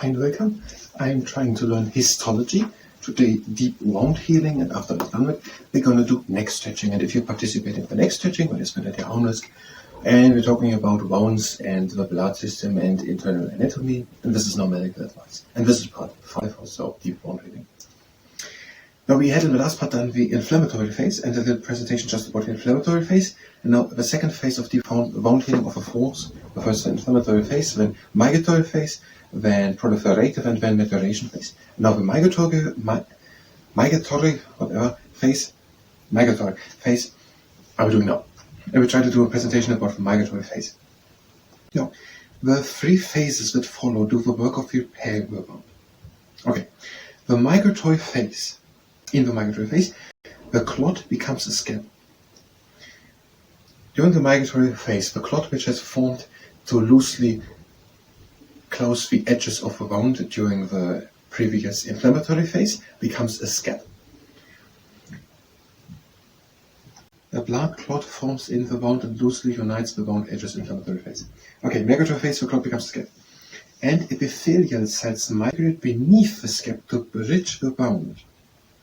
Hi and welcome. I'm trying to learn histology, today deep wound healing, and after I've done it, we're going to do neck stretching. And if you participate in the neck stretching, well, it's at your own risk. And we're talking about wounds and the blood system and internal anatomy, and this is no medical advice. And this is part 5 or so of deep wound healing. Now we had in the last part done the inflammatory phase, and the presentation just about the inflammatory phase. And now the second phase of deep wound healing of a force, the first inflammatory phase, then migratory phase, then proliferative, and then maturation phase. Now the migratory phase, are we doing now? And we try to do a presentation about the migratory phase. Now, the 3 phases that follow do the work of repairing the wound. Okay, the migratory phase. In the migratory phase, the clot becomes a scab. During the migratory phase, the clot which has formed to loosely close the edges of the wound during the previous inflammatory phase becomes a scab. A blood clot forms in the wound and loosely unites the wound edges in the inflammatory phase. Okay, migratory phase, the clot becomes a scab. And epithelial cells migrate beneath the scab to bridge the wound.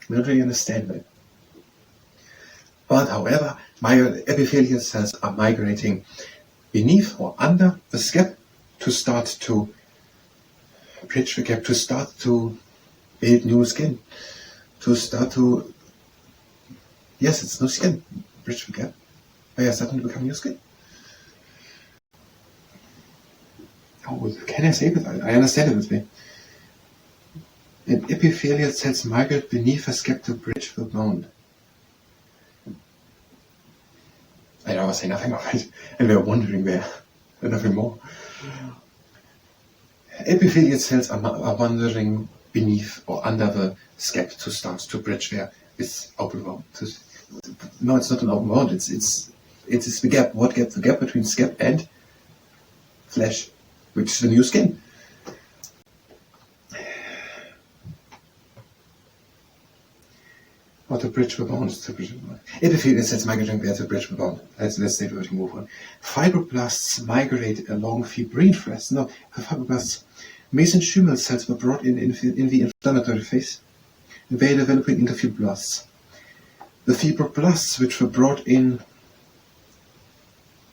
We don't really understand that. But however, epithelial cells are migrating beneath or under the scab to start to bridge the gap, to start to build new skin, to start to, yes, it's new skin, bridge the gap, they are starting to become new skin. Oh, can I say it? I understand it this way. And epithelial cells migrate beneath the scab to bridge the wound. I don't say nothing of it, and we're wondering there, and nothing more. Epithelial cells are wandering beneath or under the scab to start to bridge this open wound. No, it's not an open wound. It's the gap. What gap? The gap between scab and flesh, which is the new skin. Or to bridge the wound, Epithelial cells migrating there to bridge the wound. Let's stay where we move on. Fibroblasts migrate along fibrin threads. No, the fibroblasts, mesenchymal cells were brought in the inflammatory phase. They are developing into fibroblasts. The fibroblasts which were brought in,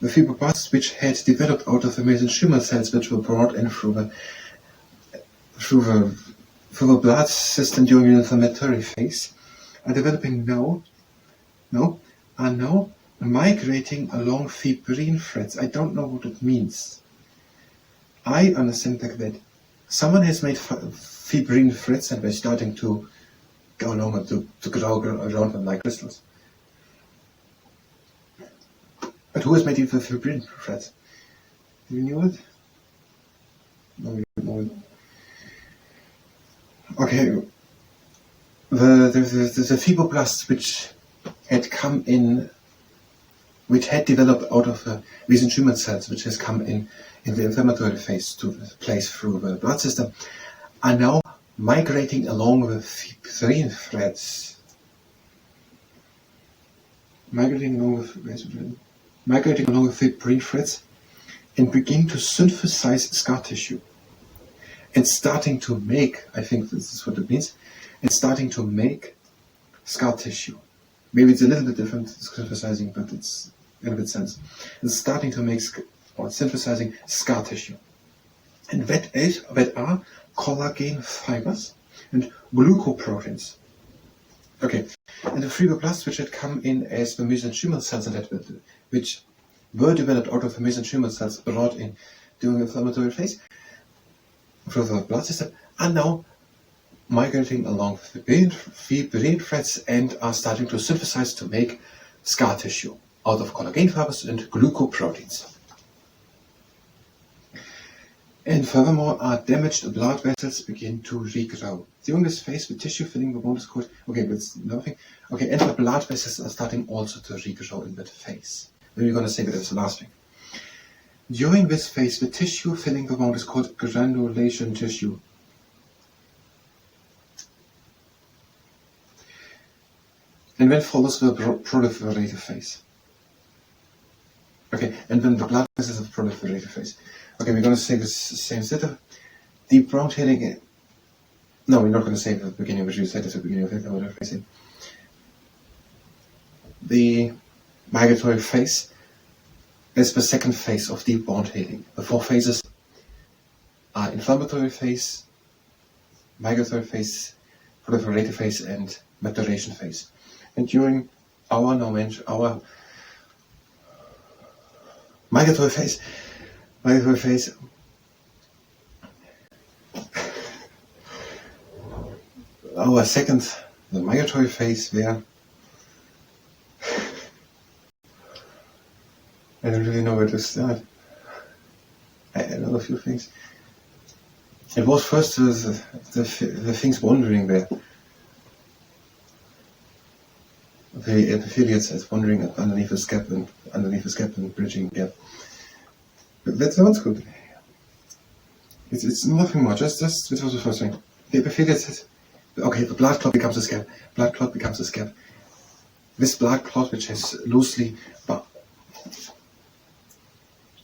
the fibroblasts which had developed out of the mesenchymal cells which were brought in through the blood system during the inflammatory phase, are developing now migrating along fibrin threads. I don't know what it means. I understand that someone has made fibrin threads and they're starting to go along and to grow around them like crystals. But who has made the fibrin threads? Do you know it? No, we don't know it. Okay. The fibroblasts which had developed out of the mesenchymal cells, which has come in the inflammatory phase to place through the blood system, are now migrating along the fibrin threads. Migrating along the fibrin threads and begin to synthesize scar tissue. And starting to make, I think this is what it means, and starting to make scar tissue. Maybe it's a little bit different, synthesizing, but it's in a bit sense. It's starting to make or synthesizing scar tissue. And that are collagen fibers and glucoproteins. Okay, and the fibroblasts which had come in as the mesenchymal cells and which were developed out of the mesenchymal cells brought in during the inflammatory phase through the blood system are now migrating along fibrin threads and are starting to synthesize to make scar tissue out of collagen fibers and glucoproteins. And furthermore, our damaged blood vessels begin to regrow. During this phase, the tissue filling the wound is called, and the blood vessels are starting also to regrow in that phase. Then we're going to say that as the last thing. During this phase, the tissue filling the wound is called granulation tissue. And then follows the proliferative phase. Okay, and then the blood vessels of proliferative phase. Okay, we're going to say this same setup. deep wound healing. No, we're not going to say it at the beginning, but you said it at the beginning of it. I would have phrased it. The migratory phase is the second phase of deep wound healing. The four phases are inflammatory phase, migratory phase, proliferative phase, and maturation phase. And during our migratory phase, the migratory phase where I don't really know where to start. I know a few things. It was first the things wandering there. The epithelial cells wandering underneath the scap and bridging gap. But that sounds good. It's nothing more. Just this was the first thing. The epithelial cells. Okay, the blood clot becomes a scap. Blood clot becomes a scap. This blood clot, which has loosely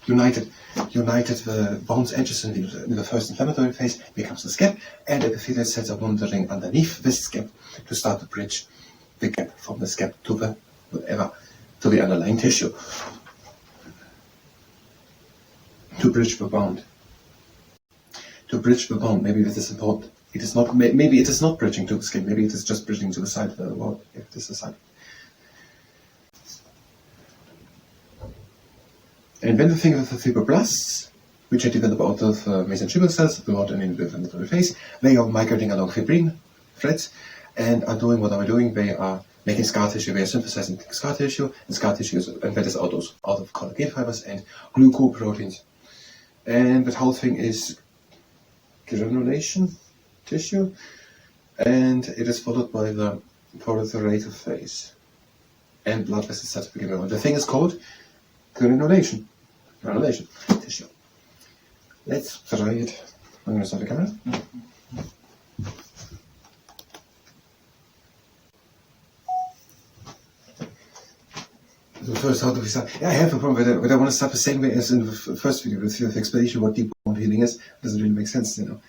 united the bone's edges in the first inflammatory phase, becomes a scap, and epithelial cells are wandering underneath this scap to start to bridge the gap from the scap to the underlying tissue, to bridge the bond. Maybe this is important. It is not. Maybe it is not bridging to the skin. Maybe it is just bridging to the side of the wall. If this is side. And when we think of the fibroblasts, which are developed out of mesenchymal cells throughout an inflammatory phase, they are migrating along fibrin threads and are doing what are we doing? They are making scar tissue. They are synthesizing scar tissue, and scar tissue is embedded out of collagen fibers and glucoproteins. And that whole thing is granulation tissue, and it is followed by the proliferative phase and blood vessels start to begin. The thing is called granulation tissue. Let's try it. I'm going to start the camera. So first, how do we start? Yeah, I have a problem, but I want to start the same way as in the first video with the explanation what deep wound healing is. Doesn't really make sense, you know.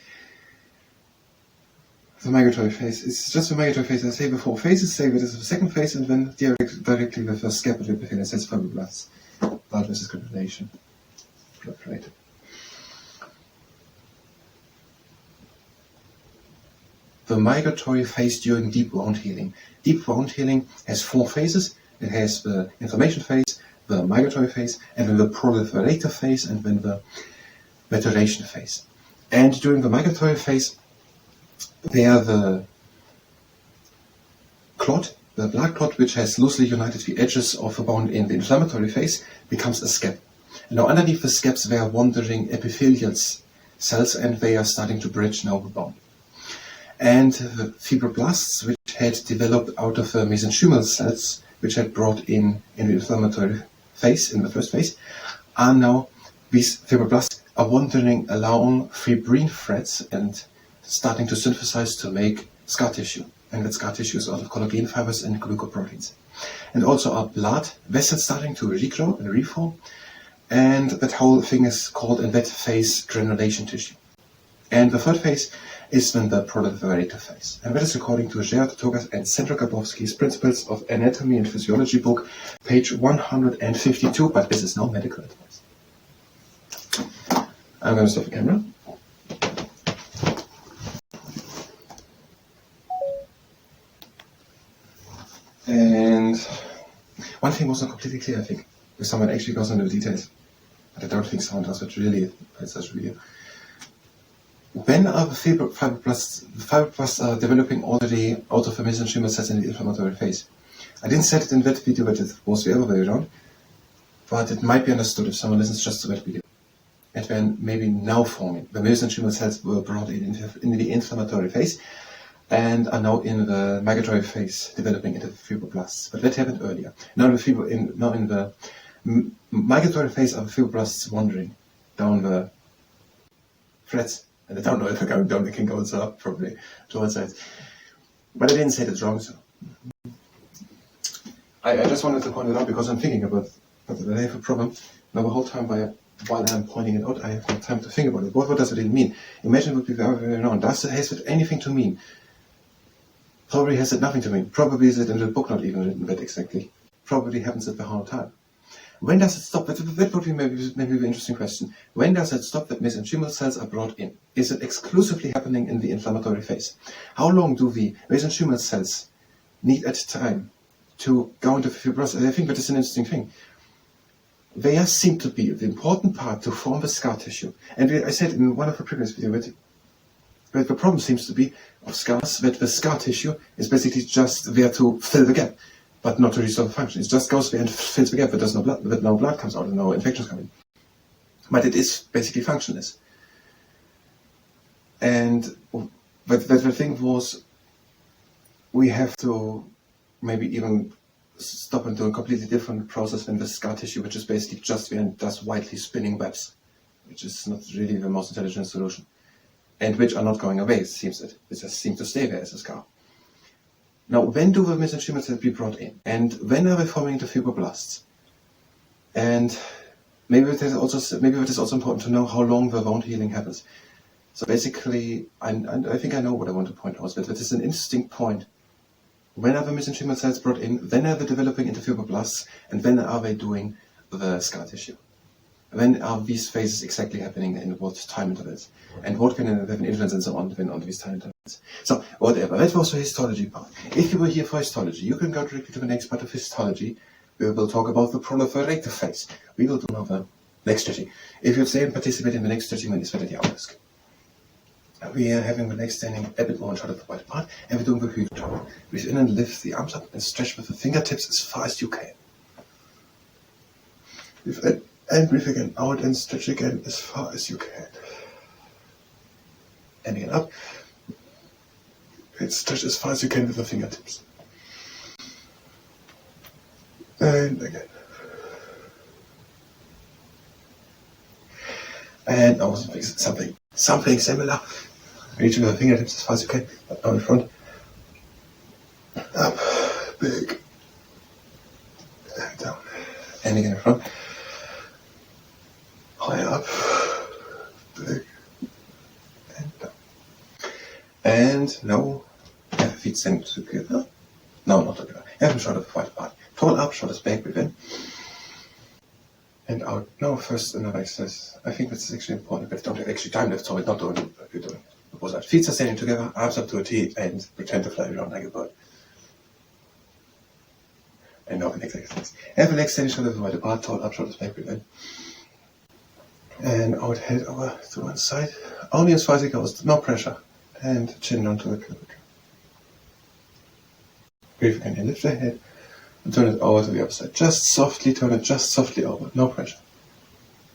The migratory phase. It's just the migratory phase. I say before phases, say that is the second phase, and then directly the first scapular epithelial cells, fibroblasts, blood vessels, granulation, proliferated. The migratory phase during deep wound healing. Deep wound healing has four phases. It has the inflammation phase, the migratory phase, and then the proliferative phase, and then the maturation phase. And during the migratory phase, there the clot, the blood clot, which has loosely united the edges of the bone in the inflammatory phase, becomes a scap. And now underneath the scaps there are wandering epithelial cells, and they are starting to bridge now the bone. And the fibroblasts, which had developed out of the mesenchymal cells, which had brought in the inflammatory phase, in the first phase, are now, these fibroblasts are wandering along fibrin threads and starting to synthesize to make scar tissue. And that scar tissue is out of collagen fibers and glucoproteins. And also our blood vessels starting to regrow and reform. And that whole thing is called in that phase granulation tissue. And the third phase is then the proliferative phase. And that is according to Gerard Togas and Sandra Grabowski's Principles of Anatomy and Physiology book, page 152, but this is no medical advice. I'm going to stop the camera. And one thing was not completely clear, I think, if someone actually goes into the details. But I don't think someone does it really in such a video. When are the fibroblasts are developing already out of the mesenchymal cells in the inflammatory phase? I didn't set it in that video, but it was the other way around. But it might be understood if someone listens just to that video. And then maybe now forming. The mesenchymal cells were brought in the inflammatory phase and are now in the migratory phase, developing into the fibroblasts. But that happened earlier. Now in the migratory phase are the fibroblasts wandering down the threads. And I don't know if they're going down, they can go also up, probably, to all sides. But I didn't say that wrong, so. I just wanted to point it out because I'm thinking about that I have a problem now the whole time by while I'm pointing it out, I have no time to think about it. What does it really mean? Imagine it would be very, very long. Has it anything to mean? Probably has it nothing to mean. Probably is it in the book not even written that exactly. Probably happens at the whole time. When does it stop? That would be maybe an interesting question. When does it stop that mesenchymal cells are brought in? Is it exclusively happening in the inflammatory phase? How long do the mesenchymal cells need at time to go into fibrosis? I think that is an interesting thing. They seem to be the important part to form the scar tissue. And I said in one of the previous videos that the problem seems to be of scars, that the scar tissue is basically just there to fill the gap, but not to restore the function. It just goes there and fills the gap, but no blood comes out and no infections come in. But it is basically functionless. And the thing was, we have to maybe even stop and do a completely different process than the scar tissue, which is basically just there and does widely spinning webs, which is not really the most intelligent solution, and which are not going away, it seems that. They just seem to stay there as a scar. Now, when do the mesenchymal cells be brought in? And when are they forming the fibroblasts? And maybe it is also important to know how long the wound healing happens. So basically, I think I know what I want to point out, but that is an interesting point. When are the mesenchymal cells brought in? When are they developing into fibroblasts? And when are they doing the scar tissue? When are these phases exactly happening in what time intervals? And what can have an influence and so on these time intervals? So, whatever. That was the histology part. If you were here for histology, you can go directly to the next part of histology. We will talk about the proliferative phase. We will do now the neckstretching. If you stay and participate in the neckstretching, then it's better the ask. We are having the leg standing a bit more on shoulder wide apart, and we're doing the hüft. Breathe in and lift the arms up and stretch with the fingertips as far as you can. Breathe in and breathe again out and stretch again as far as you can. And again up. And stretch as far as you can with the fingertips. And again. And now something similar. Reach with the fingertips as far as you can, but down in front. Up, big, and down. And again in front. Higher up, big, and down. And now, have the feet standing together. No, not together. Have them shoulders wide apart. Tall up, shoulders back, breathe in. And out. Now, first another exercise. I think this is actually important, but don't have actually time left, so not doing what you're doing. Feet are standing together, arms up to a T, and pretend to fly around like a bird. And now the next exercise. Have the legs standing shoulders wide apart, tall up, shoulders back, breathe in. And out, head over to one side. Only as far as it goes, no pressure. And chin onto the curvature. Breathe again and lift the head. And turn it over to the other side. Just softly turn it, just softly over, no pressure.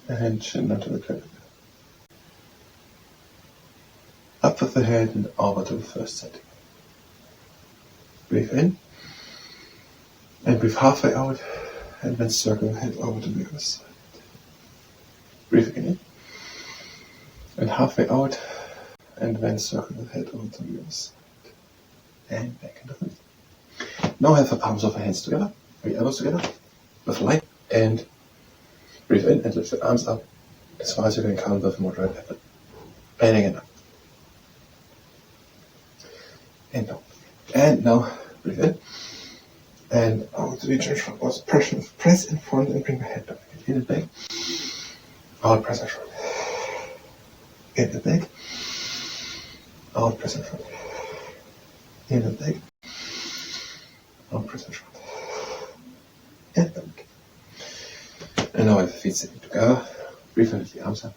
And chin onto the curvature. Up with the head and over to the first side. Breathe in. And breathe halfway out. And then circle the head over to the other side. Breathe again in. And halfway out. And then circle the head over to the other side. And back into the middle. Now have the palms of the hands together. The elbows together. With light. And breathe in and lift the arms up as far as you can count with moderate effort. And again up. And down. And now, breathe in. And out, reach in front. Also press in front and bring the head back. In and back. Out, press in front. In and back. Out, press in front. In and back. Out, press in front. And back. And now with the feet sitting together. Breathe in with the arms up.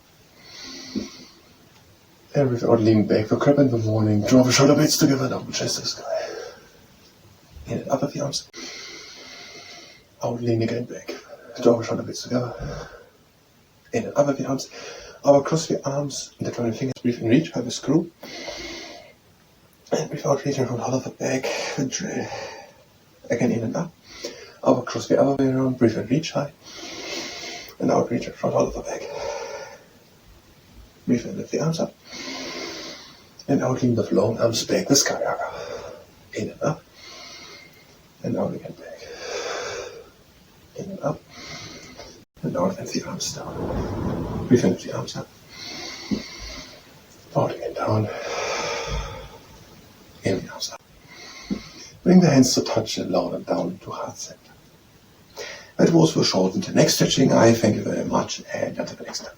And without leaning back, the crab in the morning, draw the shoulder blades together, down the chest to the sky. In and up with the arms. Out, lean again back. Draw the shoulder blades together. In and up with the arms. Out, cross the arms, intertwine the fingers, breathe in, reach, have a screw. And breathe out, reach in front, hollow the back, and drill. Again, in and up. Out, cross the other way around, breathe in, reach high. And out, reach in front, hollow the back. Breathe in, lift the arms up. And out, lean with long arms back, the skyhugger. In and up. And out again back. In and up. And out and the arms down. Breathe into the arms up. Out again down. In the arms up. Bring the hands to touch and lower them down into heart center. That was for short and neck stretching. I thank you very much and until the next time.